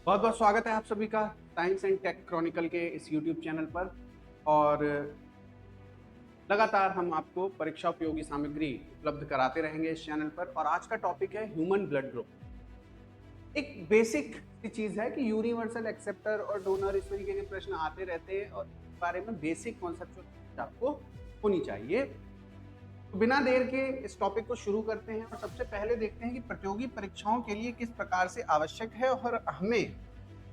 बहुत बहुत स्वागत है आप सभी का साइंस एंड टेक क्रॉनिकल के इस यूट्यूब चैनल पर। और लगातार हम आपको परीक्षा उपयोगी सामग्री उपलब्ध कराते रहेंगे इस चैनल पर। और आज का टॉपिक है ह्यूमन ब्लड ग्रुप। एक बेसिक सी चीज है कि यूनिवर्सल एक्सेप्टर और डोनर, इस तरीके के प्रश्न आते रहते हैं और इस बारे में बेसिक कॉन्सेप्ट आपको होनी चाहिए। तो बिना देर के इस टॉपिक को शुरू करते हैं और सबसे पहले देखते हैं कि प्रतियोगी परीक्षाओं के लिए किस प्रकार से आवश्यक है और हमें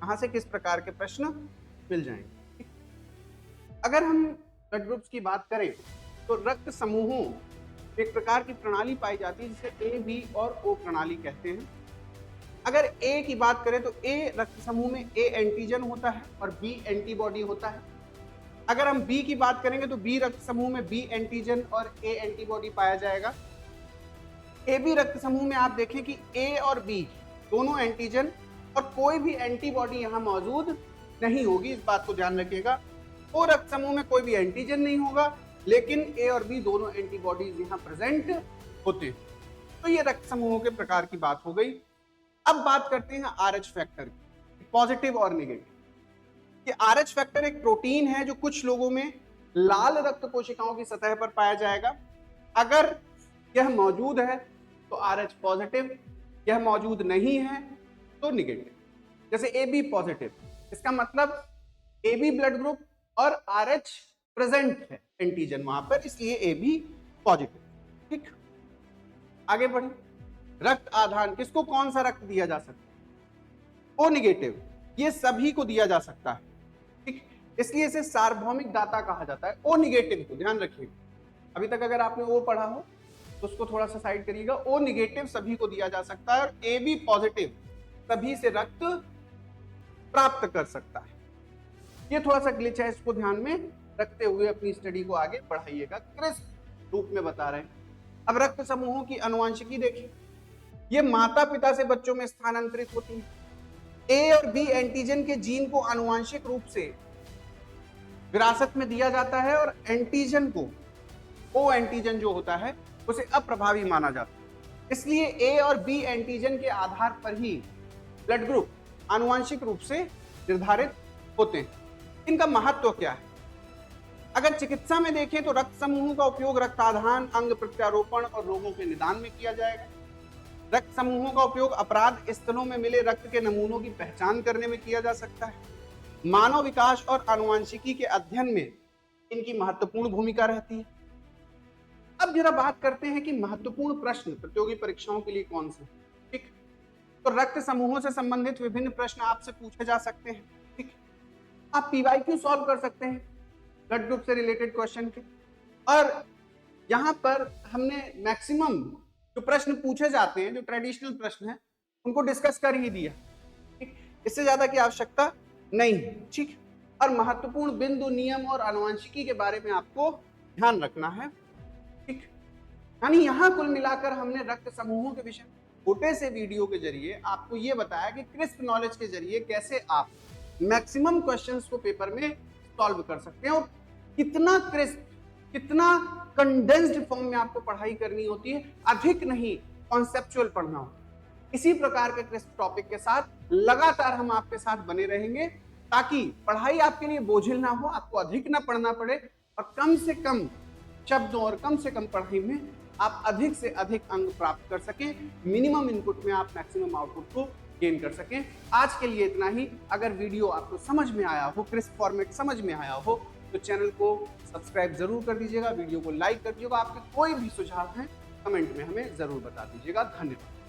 कहाँ से किस प्रकार के प्रश्न मिल जाएंगे। अगर हम ब्लड ग्रुप्स की बात करें तो रक्त समूहों एक प्रकार की प्रणाली पाई जाती है जिसे ए, बी और ओ प्रणाली कहते हैं। अगर ए की बात करें तो ए रक्त समूह में ए एंटीजन होता है और बी एंटीबॉडी होता है। अगर हम बी की बात करेंगे तो बी रक्त समूह में बी एंटीजन और ए एंटीबॉडी पाया जाएगा। ए बी रक्त समूह में आप देखें कि ए और बी दोनों एंटीजन और कोई भी एंटीबॉडी यहां मौजूद नहीं होगी, इस बात को ध्यान रखिएगा। ओ रक्त समूह में कोई भी एंटीजन नहीं होगा लेकिन ए और बी दोनों एंटीबॉडीज यहां प्रेजेंट होते हैं। तो ये रक्त समूहों के प्रकार की बात हो गई। अब बात करते हैं आरएच फैक्टर की, पॉजिटिव और नेगेटिव। कि आरएच फैक्टर एक प्रोटीन है जो कुछ लोगों में लाल रक्त कोशिकाओं की सतह पर पाया जाएगा। अगर यह मौजूद है तो आरएच पॉजिटिव, यह मौजूद नहीं है तो निगेटिव। जैसे ए बी पॉजिटिव, इसका मतलब ए बी ब्लड ग्रुप और आरएच प्रेजेंट है एंटीजन वहां पर, इसलिए ए बी पॉजिटिव। ठीक, आगे बढ़े। रक्त आधान, किसको कौन सा रक्त दिया जा सकता है? ओ निगेटिव, ये सभी को दिया जा सकता है। ठीक, इसलिए इसे सार्वभौमिक दाता कहा जाता है। ओ निगेटिव को ध्यान रखिएगा, अभी तक अगर आपने ओ पढ़ा हो तो उसको थोड़ा सा साइड करिएगा। ओ निगेटिव सभी को दिया जा सकता है और ए बी पॉजिटिव सभी से रक्त प्राप्त कर सकता है। ये थोड़ा सा ग्लिच है, इसको ध्यान में रखते हुए अपनी स्टडी को आगे बढ़ाइएगा। क्रिस्प रूप में बता रहे हैं। अब रक्त समूहों की आनुवंशिकी देखिए, ये माता पिता से बच्चों में स्थानांतरित होती है। ए और बी एंटीजन के जीन को आनुवंशिक रूप से विरासत में दिया जाता है और एंटीजन को, ओ एंटीजन जो होता है उसे अप्रभावी माना जाता है। इसलिए ए और बी एंटीजन के आधार पर ही ब्लड ग्रुप आनुवंशिक रूप से निर्धारित होते हैं। इनका महत्व क्या है? अगर चिकित्सा में देखें तो रक्त समूहों का उपयोग रक्ताधान, अंग प्रत्यारोपण और रोगों के निदान में किया जाएगा। रक्त समूहों का उपयोग अपराध स्थलों में मिले रक्त के नमूनों की पहचान करने में किया जा सकता है। मानव विकास और आनुवंशिकी के अध्ययन में इनकी महत्वपूर्ण भूमिका रहती है। अब जरा बात करते हैं कि महत्वपूर्ण प्रश्न प्रतियोगी परीक्षाओं के लिए कौन से। ठीक, तो रक्त समूहों से संबंधित विभिन्न प्रश्न आपसे पूछे जा सकते हैं। ठीक, आप पीवाईक्यू सॉल्व कर सकते हैं ब्लड ग्रुप से रिलेटेड क्वेश्चन के। और यहां पर हमने मैक्सिमम जो प्रश्न पूछे जाते हैं, जो ट्रेडिशनल प्रश्न है, उनको डिस्कस कर ही दिया। ठीक, इससे ज्यादा की आवश्यकता नहीं है। ठीक, और महत्वपूर्ण बिंदु, नियम और आनुवंशिकी के बारे में आपको ध्यान रखना है। ठीक, यानी यहां कुल मिलाकर हमने रक्त समूहों के विषय छोटे से वीडियो के जरिए आपको यह बताया कि क्रिस्प नॉलेज के जरिए कैसे आप मैक्सिमम क्वेश्चंस को पेपर में सॉल्व कर सकते हैं और कितना क्रिस्प, कितना कंडेंस्ड फॉर्म में आपको पढ़ाई करनी होती है, अधिक नहीं कॉन्सेप्चुअल पढ़ना होता है। इसी प्रकार के क्रिस्प टॉपिक के साथ लगातार हम आपके साथ बने रहेंगे ताकि पढ़ाई आपके लिए बोझिल ना हो, आपको अधिक ना पढ़ना पड़े और कम से कम शब्दों और कम से कम पढ़ाई में आप अधिक से अधिक अंक प्राप्त कर सकें। मिनिमम इनपुट में आप मैक्सिमम आउटपुट को गेन कर सकें। आज के लिए इतना ही। अगर वीडियो आपको समझ में आया हो, क्रिस्प फॉर्मेट समझ में आया हो, तो चैनल को सब्सक्राइब जरूर कर दीजिएगा, वीडियो को लाइक कर दीजिएगा। आपके कोई भी सुझाव हैं कमेंट में हमें जरूर बता दीजिएगा। धन्यवाद।